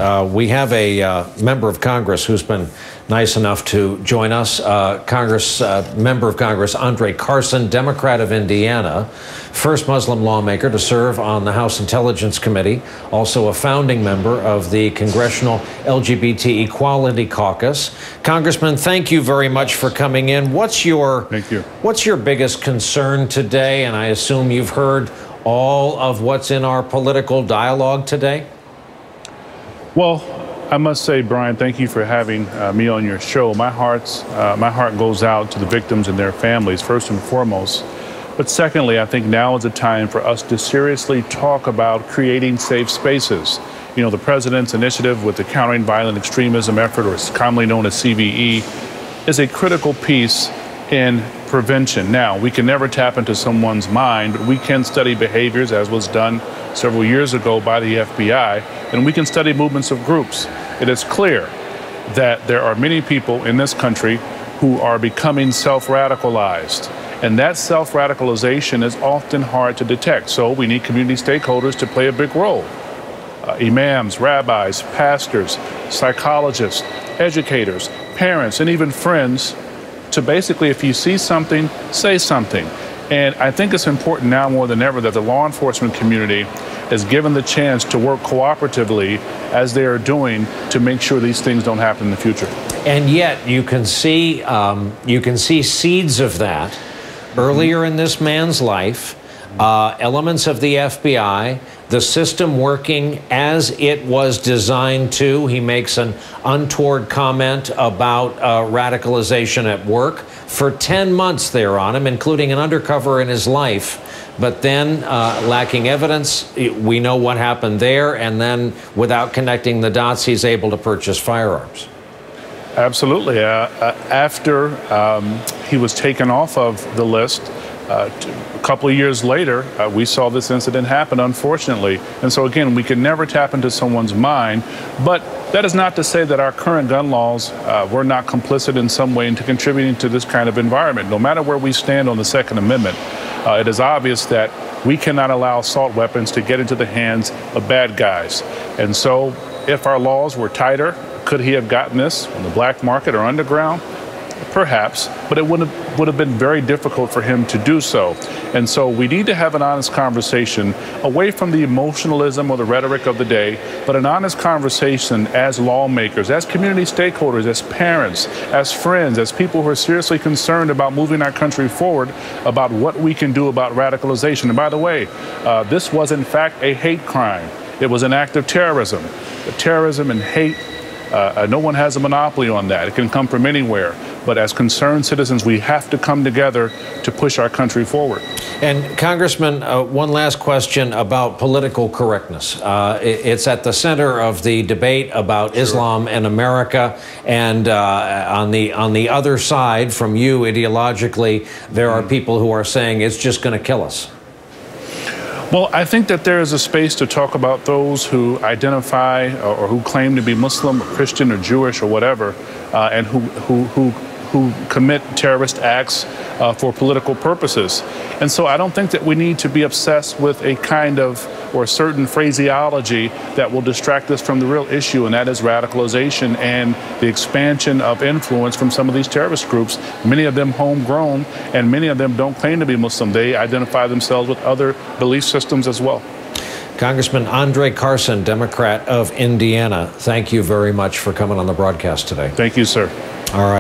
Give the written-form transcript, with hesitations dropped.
We have a member of Congress who's been nice enough to join us, Member of Congress André Carson, Democrat of Indiana, first Muslim lawmaker to serve on the House Intelligence Committee, also a founding member of the Congressional LGBT Equality Caucus. Congressman, thank you very much for coming in. What's your biggest concern today? And I assume you've heard all of what's in our political dialogue today? Well, I must say, Brian, thank you for having me on your show. My heart goes out to the victims and their families, first and foremost. But secondly, I think now is the time for us to seriously talk about creating safe spaces. You know, the president's initiative with the Countering Violent Extremism effort, or commonly known as CVE, is a critical piece in prevention. Now, we can never tap into someone's mind, but we can study behaviors, as was done several years ago by the FBI, and we can study movements of groups. It is clear that there are many people in this country who are becoming self-radicalized, and that self-radicalization is often hard to detect. So we need community stakeholders to play a big role. Imams, rabbis, pastors, psychologists, educators, parents, and even friends to basically, if you see something, say something. And I think it's important now more than ever that the law enforcement community is given the chance to work cooperatively as they are doing to make sure these things don't happen in the future. And yet you can see seeds of that earlier in this man's life, elements of the FBI, the system working as it was designed to. He makes an untoward comment about radicalization at work. For 10 months they're on him, including an undercover in his life. But then, lacking evidence, we know what happened there. And then, without connecting the dots, he's able to purchase firearms. Absolutely. After he was taken off of the list, a couple of years later, we saw this incident happen, unfortunately. And so, again, we can never tap into someone's mind. But that is not to say that our current gun laws were not complicit in some way into contributing to this kind of environment. No matter where we stand on the Second Amendment, it is obvious that we cannot allow assault weapons to get into the hands of bad guys. And so, if our laws were tighter, could he have gotten this on the black market or underground? Perhaps, but it would have been very difficult for him to do so. And so we need to have an honest conversation away from the emotionalism or the rhetoric of the day, but an honest conversation as lawmakers, as community stakeholders, as parents, as friends, as people who are seriously concerned about moving our country forward, about what we can do about radicalization. And by the way, this was in fact a hate crime. It was an act of terrorism. Terrorism and hate, no one has a monopoly on that. It can come from anywhere. But as concerned citizens, we have to come together to push our country forward. And Congressman, one last question about political correctness. It's at the center of the debate about Islam and America. And on the other side from you ideologically, there are people who are saying it's just going to kill us. Well, I think that there is a space to talk about those who identify or who claim to be Muslim or Christian or Jewish or whatever, and who commit terrorist acts for political purposes. And so I don't think that we need to be obsessed with a kind of or a certain phraseology that will distract us from the real issue, and that is radicalization and the expansion of influence from some of these terrorist groups, many of them homegrown, and many of them don't claim to be Muslim. They identify themselves with other belief systems as well. Congressman André Carson, Democrat of Indiana, thank you very much for coming on the broadcast today. Thank you, sir. All right.